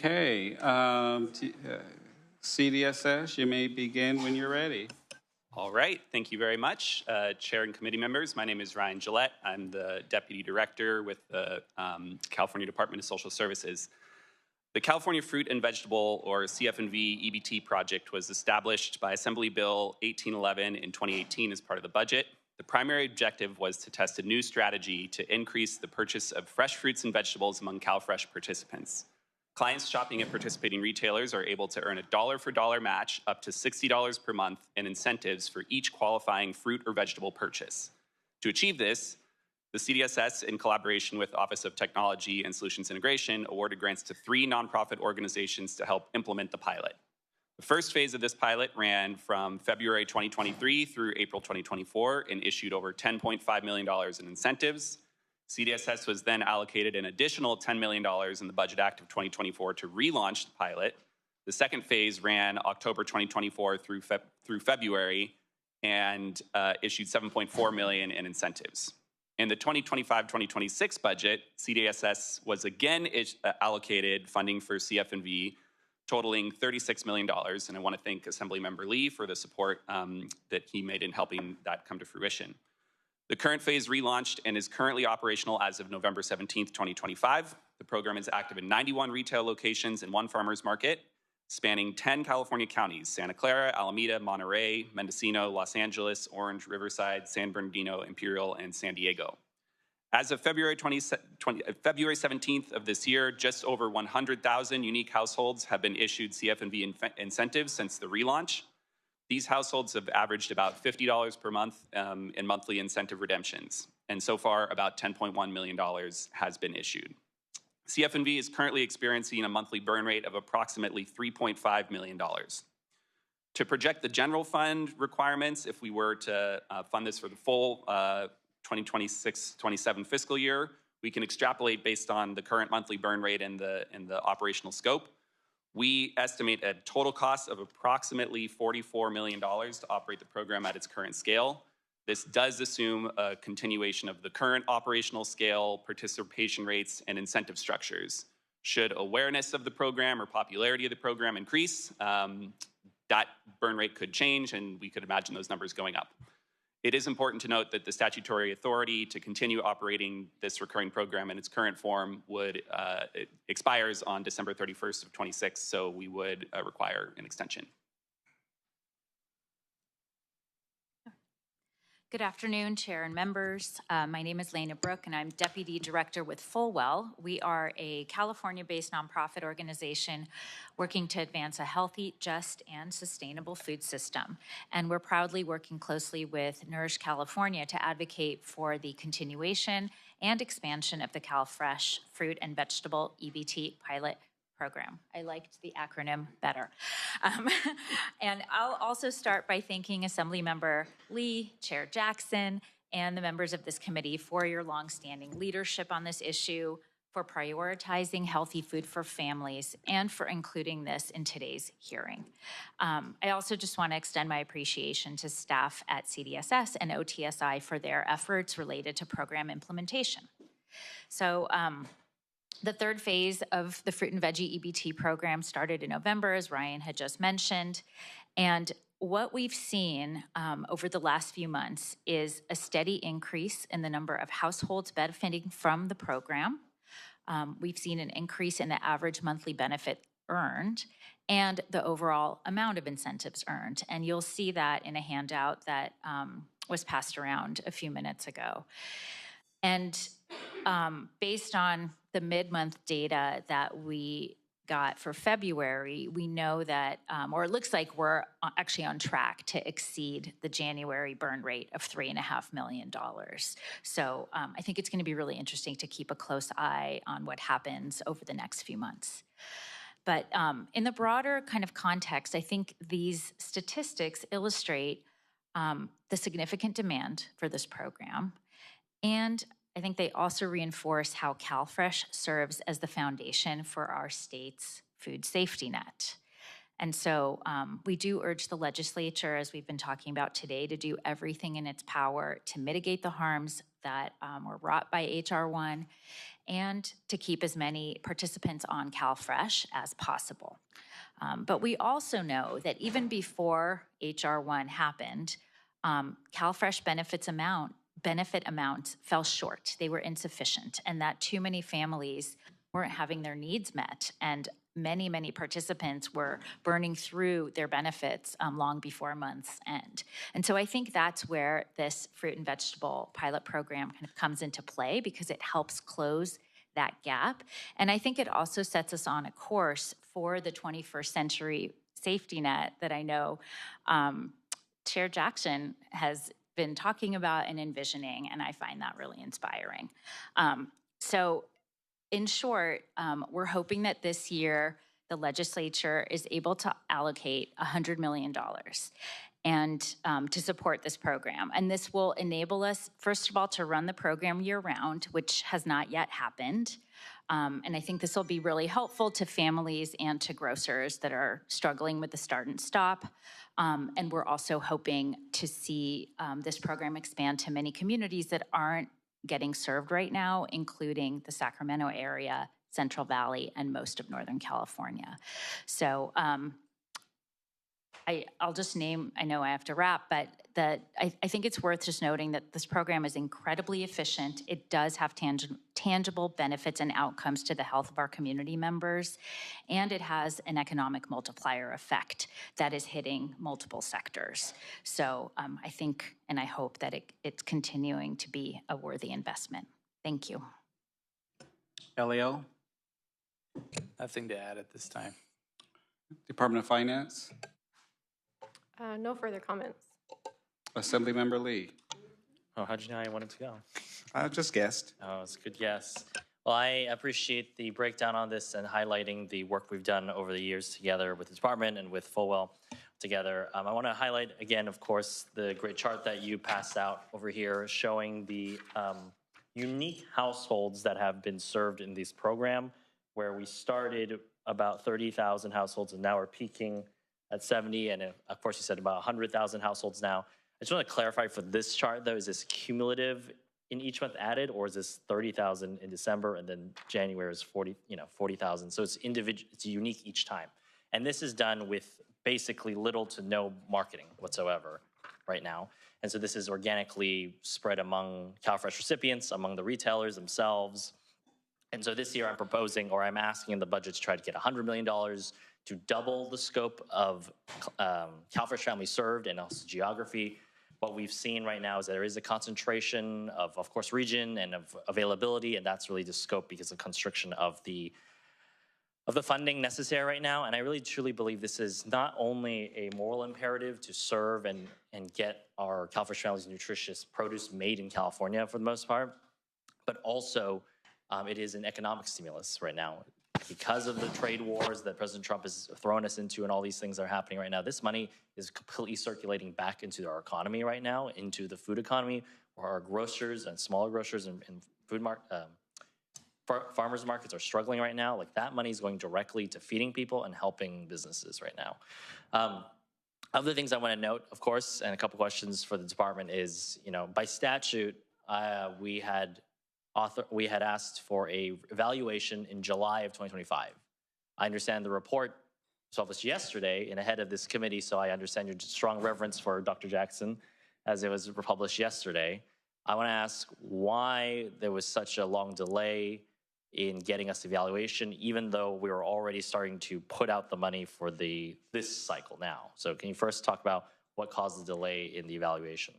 Okay, CDSS, you may begin when you're ready. All right, thank you very much. Chair and committee members, my name is Ryan Gillette. I'm the Deputy Director with the California Department of Social Services. The California Fruit and Vegetable, or CF&V EBT project was established by Assembly Bill 1811 in 2018 as part of the budget. The primary objective was to test a new strategy to increase the purchase of fresh fruits and vegetables among CalFresh participants. Clients shopping at participating retailers are able to earn a dollar-for-dollar match up to $60 per month in incentives for each qualifying fruit or vegetable purchase. To achieve this, the CDSS, in collaboration with Office of Technology and Solutions Integration, awarded grants to 3 nonprofit organizations to help implement the pilot. The first phase of this pilot ran from February 2023 through April 2024 and issued over $10.5 million in incentives. CDSS was then allocated an additional $10 million in the Budget Act of 2024 to relaunch the pilot. The second phase ran October 2024 through February and issued $7.4 million in incentives. In the 2025-2026 budget, CDSS was again allocated funding for CF&V, totaling $36 million. And I want to thank Assemblymember Lee for the support that he made in helping that come to fruition. The current phase relaunched and is currently operational as of November 17th, 2025. The program is active in 91 retail locations and 1 farmer's market, spanning 10 California counties: Santa Clara, Alameda, Monterey, Mendocino, Los Angeles, Orange, Riverside, San Bernardino, Imperial, and San Diego. As of February 17th of this year, just over 100,000 unique households have been issued CF&V incentives since the relaunch. These households have averaged about $50 per month in monthly incentive redemptions, and so far about $10.1 million has been issued. CF&V is currently experiencing a monthly burn rate of approximately $3.5 million. To project the general fund requirements, if we were to fund this for the full 2026-27 fiscal year, we can extrapolate based on the current monthly burn rate and the operational scope. We estimate a total cost of approximately $44 million to operate the program at its current scale. This does assume a continuation of the current operational scale, participation rates, and incentive structures. Should awareness of the program or popularity of the program increase, that burn rate could change, and we could imagine those numbers going up. It is important to note that the statutory authority to continue operating this recurring program in its current form it expires on December 31st of 26, so we would require an extension. Good afternoon, Chair and members. My name is Lena Brook, and I'm Deputy Director with Fullwell. We are a California-based nonprofit organization working to advance a healthy, just, and sustainable food system. And we're proudly working closely with Nourish California to advocate for the continuation and expansion of the CalFresh fruit and vegetable EBT pilot program. I liked the acronym better. And I'll also start by thanking Assemblymember Lee, Chair Jackson, and the members of this committee for your longstanding leadership on this issue, for prioritizing healthy food for families, and for including this in today's hearing. I also just want to extend my appreciation to staff at CDSS and OTSI for their efforts related to program implementation. So, the third phase of the Fruit and Veggie EBT program started in November, as Ryan had just mentioned. And what we've seen over the last few months is a steady increase in the number of households benefiting from the program. We've seen an increase in the average monthly benefit earned and the overall amount of incentives earned. And you'll see that in a handout that was passed around a few minutes ago. And based on the mid-month data that we got for February, we know that, or it looks like we're actually on track to exceed the January burn rate of $3.5 million. So I think it's going to be really interesting to keep a close eye on what happens over the next few months. But in the broader kind of context, I think these statistics illustrate the significant demand for this program. And I think they also reinforce how CalFresh serves as the foundation for our state's food safety net. And so we do urge the legislature, as we've been talking about today, to do everything in its power to mitigate the harms that were wrought by HR 1 and to keep as many participants on CalFresh as possible. But we also know that even before HR 1 happened, CalFresh benefit amounts fell short. They were insufficient, and that too many families weren't having their needs met. And many participants were burning through their benefits long before month's end. And so I think that's where this fruit and vegetable pilot program kind of comes into play, because it helps close that gap. And I think it also sets us on a course for the 21st century safety net that I know Chair Jackson has been talking about and envisioning, and I find that really inspiring. So in short, we're hoping that this year the legislature is able to allocate $100 million and to support this program. And this will enable us, first of all, to run the program year-round, which has not yet happened. And I think this will be really helpful to families and to grocers that are struggling with the start and stop. And we're also hoping to see this program expand to many communities that aren't getting served right now, including the Sacramento area, Central Valley, and most of Northern California. So I'll just name, I know I have to wrap, but I think it's worth just noting that this program is incredibly efficient. It does have tangible benefits and outcomes to the health of our community members, and it has an economic multiplier effect that is hitting multiple sectors. So I think and I hope that it's continuing to be a worthy investment. Thank you. Elio, Nothing to add at this time. Department of Finance, No further comments. Assemblymember Lee. Oh, how'd you know I wanted to go? I just guessed. Oh, it's a good guess. Well, I appreciate the breakdown on this and highlighting the work we've done over the years together with the department and with Fullwell together. I want to highlight again, of course, the great chart that you passed out over here showing the unique households that have been served in this program, where we started about 30,000 households and now we're peaking at 70. And of course, you said about 100,000 households now. I just want to clarify for this chart, though, is this cumulative in each month added, or is this 30,000 in December and then January is 40,000? So it's individual, it's unique each time. And this is done with basically little to no marketing whatsoever right now. And so this is organically spread among CalFresh recipients, among the retailers themselves. And so this year I'm proposing, or I'm asking in the budget to try to get $100 million to double the scope of CalFresh Family Served and also geography. What we've seen right now is that there is a concentration of course, region and of availability, and that's really the scope because of constriction of the funding necessary right now. And I really truly believe this is not only a moral imperative to serve and get our CalFresh Families nutritious produce made in California for the most part, but also it is an economic stimulus right now. Because of the trade wars that President Trump has thrown us into and all these things that are happening right now, this money is completely circulating back into our economy right now, into the food economy, where our grocers and smaller grocers and farmers markets are struggling right now. Like, that money is going directly to feeding people and helping businesses right now. Other things I want to note, of course, and a couple questions for the department is, by statute, we had asked for a evaluation in July of 2025. I understand the report was published yesterday and ahead of this committee, so I understand your strong reverence for Dr. Jackson as it was published yesterday. I want to ask why there was such a long delay in getting us the evaluation, even though we were already starting to put out the money for this cycle now. So can you first talk about what caused the delay in the evaluation?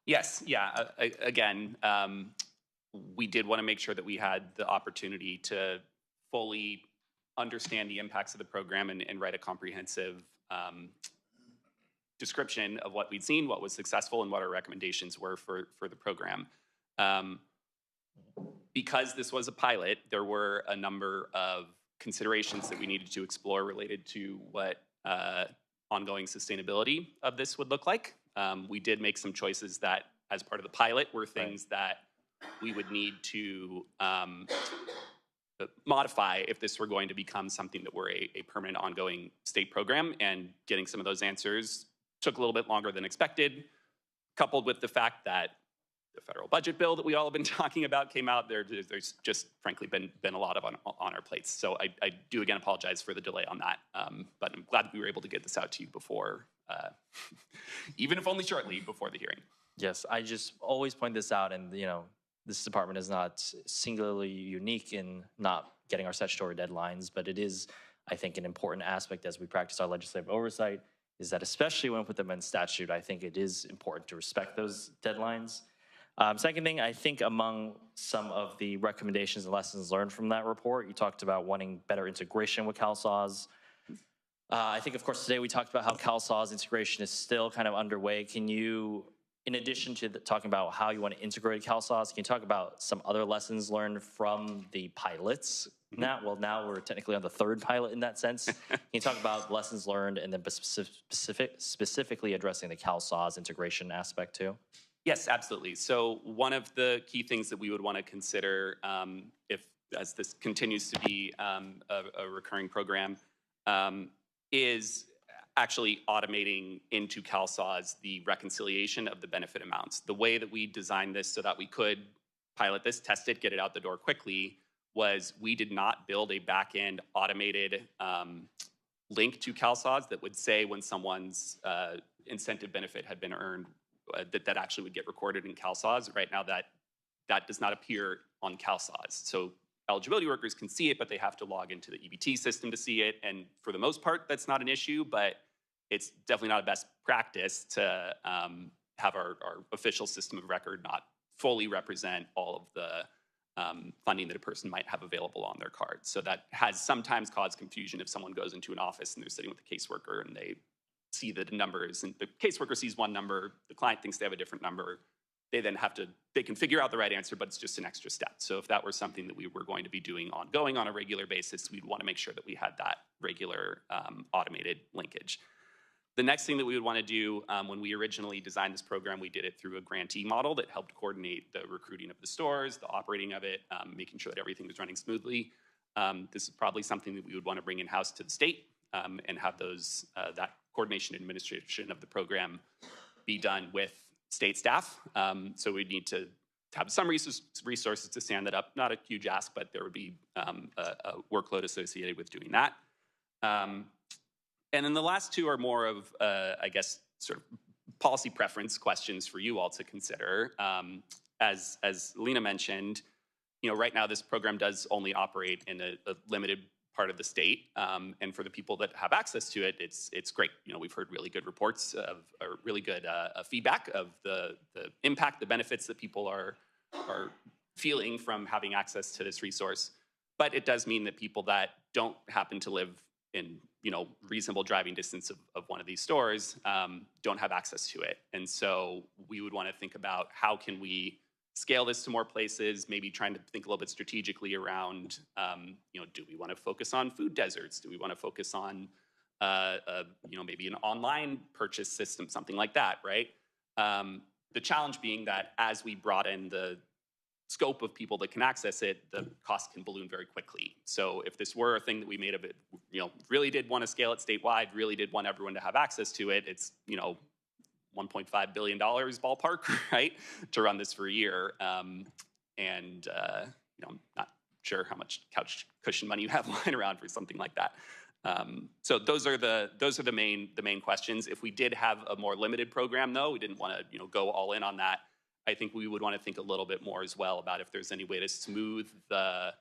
Yes, yeah, again, we did want to make sure that we had the opportunity to fully understand the impacts of the program and write a comprehensive description of what we'd seen, what was successful, and what our recommendations were for the program. Because this was a pilot, there were a number of considerations that we needed to explore related to what ongoing sustainability of this would look like. We did make some choices that, as part of the pilot, were things that we would need to modify if this were going to become something that were a permanent ongoing state program, and getting some of those answers took a little bit longer than expected, coupled with the fact that the federal budget bill that we all have been talking about came out. There's just frankly been a lot on our plates. So I do again apologize for the delay on that, but I'm glad that we were able to get this out to you before, even if only shortly before the hearing. Yes, I just always point this out, and this department is not singularly unique in not getting our statutory deadlines, but it is, I think, an important aspect as we practice our legislative oversight, is that especially when we put them in statute, I think it is important to respect those deadlines. Second thing, I think among some of the recommendations and lessons learned from that report, you talked about wanting better integration with CalSAWS. I think, of course, today we talked about how CalSAWS integration is still kind of underway. Can you, in addition to talking about how you want to integrate CalSAWS, can you talk about some other lessons learned from the pilots? Now we're technically on the third pilot in that sense. Can you talk about lessons learned and then specifically addressing the CalSAWS integration aspect too? Yes, absolutely. So one of the key things that we would want to consider as this continues to be a recurring program is actually automating into CalSAWS the reconciliation of the benefit amounts. The way that we designed this so that we could pilot this, test it, get it out the door quickly, was we did not build a back-end automated link to CalSAWS that would say when someone's incentive benefit had been earned, that actually would get recorded in CalSAWS. Right now, that does not appear on CalSAWS. So eligibility workers can see it, but they have to log into the EBT system to see it. And for the most part, that's not an issue, but it's definitely not a best practice to have our official system of record not fully represent all of the funding that a person might have available on their card. So that has sometimes caused confusion if someone goes into an office and they're sitting with a caseworker and they see the numbers and the caseworker sees one number, the client thinks they have a different number. They then they can figure out the right answer, but it's just an extra step. So if that were something that we were going to be doing ongoing on a regular basis, we'd want to make sure that we had that regular automated linkage. The next thing that we would want to do when we originally designed this program, we did it through a grantee model that helped coordinate the recruiting of the stores, the operating of it, making sure that everything was running smoothly. This is probably something that we would want to bring in-house to the state and have that coordination and administration of the program be done with state staff. So we'd need to have some resources to stand that up. Not a huge ask, but there would be a workload associated with doing that. And then the last two are more of, I guess, sort of policy preference questions for you all to consider. As Lena mentioned, right now this program does only operate in a limited part of the state, and for the people that have access to it, it's great. We've heard really good reports or really good feedback of the impact, the benefits that people are feeling from having access to this resource. But it does mean that people that don't happen to live in reasonable driving distance of one of these stores don't have access to it. And so we would want to think about how can we scale this to more places, maybe trying to think a little bit strategically around, do we want to focus on food deserts? Do we want to focus on, maybe an online purchase system, something like that, right? The challenge being that as we broaden the scope of people that can access it, the cost can balloon very quickly. So if this were a thing that we made of it, really did want to scale it statewide, really did want everyone to have access to it, it's, $1.5 billion ballpark, right, to run this for a year. I'm not sure how much couch cushion money you have lying around for something like that. So those are the main questions. If we did have a more limited program, though, we didn't want to go all in on that. I think we would want to think a little bit more as well about if there's any way to smooth the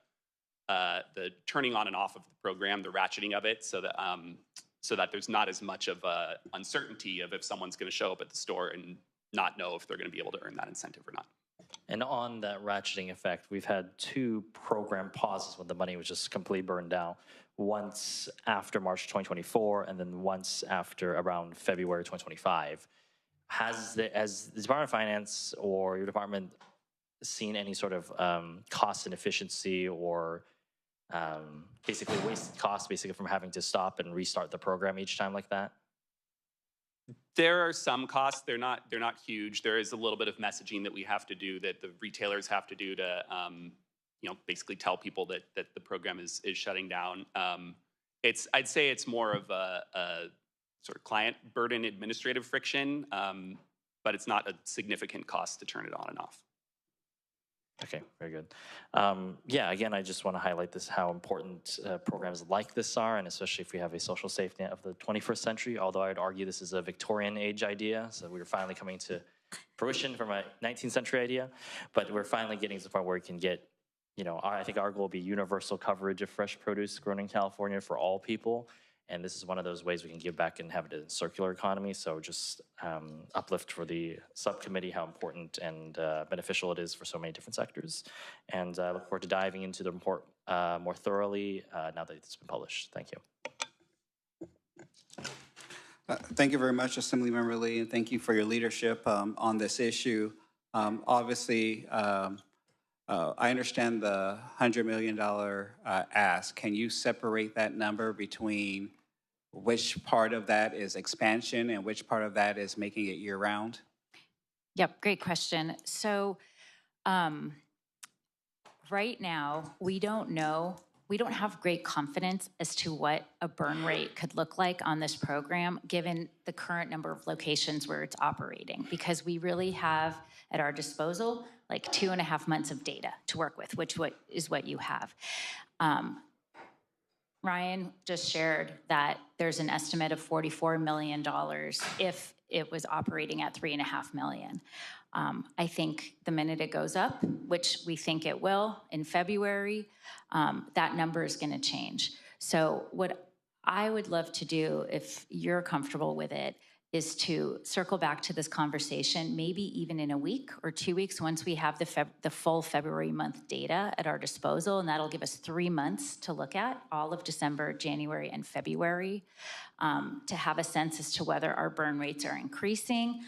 turning on and off of the program, the ratcheting of it, so that there's not as much of a uncertainty of if someone's going to show up at the store and not know if they're going to be able to earn that incentive or not. And on that ratcheting effect, we've had two program pauses when the money was just completely burned down. Once after March 2024, and then once after around February 2025. Has the Department of Finance or your department seen any sort of cost inefficiency or basically wasted costs basically from having to stop and restart the program each time like that? There are some costs. They're not huge. There is a little bit of messaging that we have to do, that the retailers have to do to basically tell people that the program is shutting down. I'd say it's more of a sort of client burden administrative friction, but it's not a significant cost to turn it on and off. Okay, very good. Yeah, again, I just want to highlight this, how important programs like this are, and especially if we have a social safety net of the 21st century, although I would argue this is a Victorian age idea, so we're finally coming to fruition from a 19th century idea, but we're finally getting to the point where we can get, I think our goal will be universal coverage of fresh produce grown in California for all people. And this is one of those ways we can give back and have it a circular economy. So just uplift for the subcommittee how important and beneficial it is for so many different sectors. And I look forward to diving into the report more thoroughly now that it's been published. Thank you. Thank you very much, Assemblymember Lee, and thank you for your leadership on this issue. Obviously, I understand the $100 million ask. Can you separate that number between which part of that is expansion and which part of that is making it year-round? Yep, great question. So right now, we don't know. We don't have great confidence as to what a burn rate could look like on this program, given the current number of locations where it's operating, because we really have at our disposal like 2.5 months of data to work with, which is what you have. Ryan just shared that there's an estimate of $44 million if it was operating at $3.5 million. I think the minute it goes up, which we think it will in February, that number is going to change. So what I would love to do, if you're comfortable with it, is to circle back to this conversation, maybe even in a week or 2 weeks once we have the full February month data at our disposal, and that'll give us 3 months to look at, all of December, January, and February, to have a sense as to whether our burn rates are increasing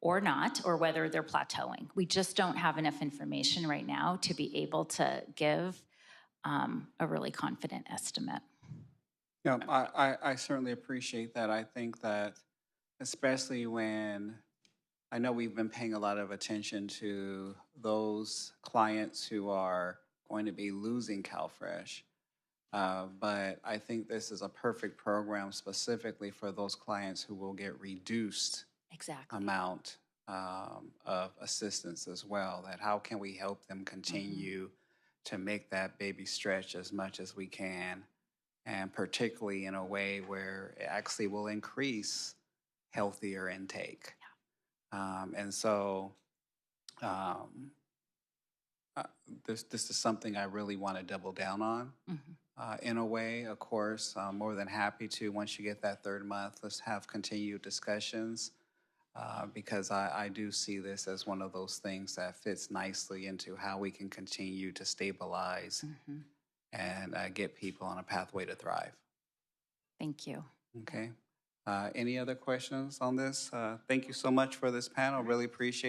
or not, or whether they're plateauing. We just don't have enough information right now to be able to give a really confident estimate. Yeah, I certainly appreciate that. I think that especially when I know we've been paying a lot of attention to those clients who are going to be losing CalFresh. But I think this is a perfect program specifically for those clients who will get reduced amount of assistance as well. That how can we help them continue to make that baby stretch as much as we can, and particularly in a way where it actually will increase healthier intake. And so this is something I really want to double down on. In a way, of course, I'm more than happy to, once you get that 3rd month, let's have continued discussions because I do see this as one of those things that fits nicely into how we can continue to stabilize and get people on a pathway to thrive. Thank you. Okay. Any other questions on this? Thank you so much for this panel. Really appreciate it.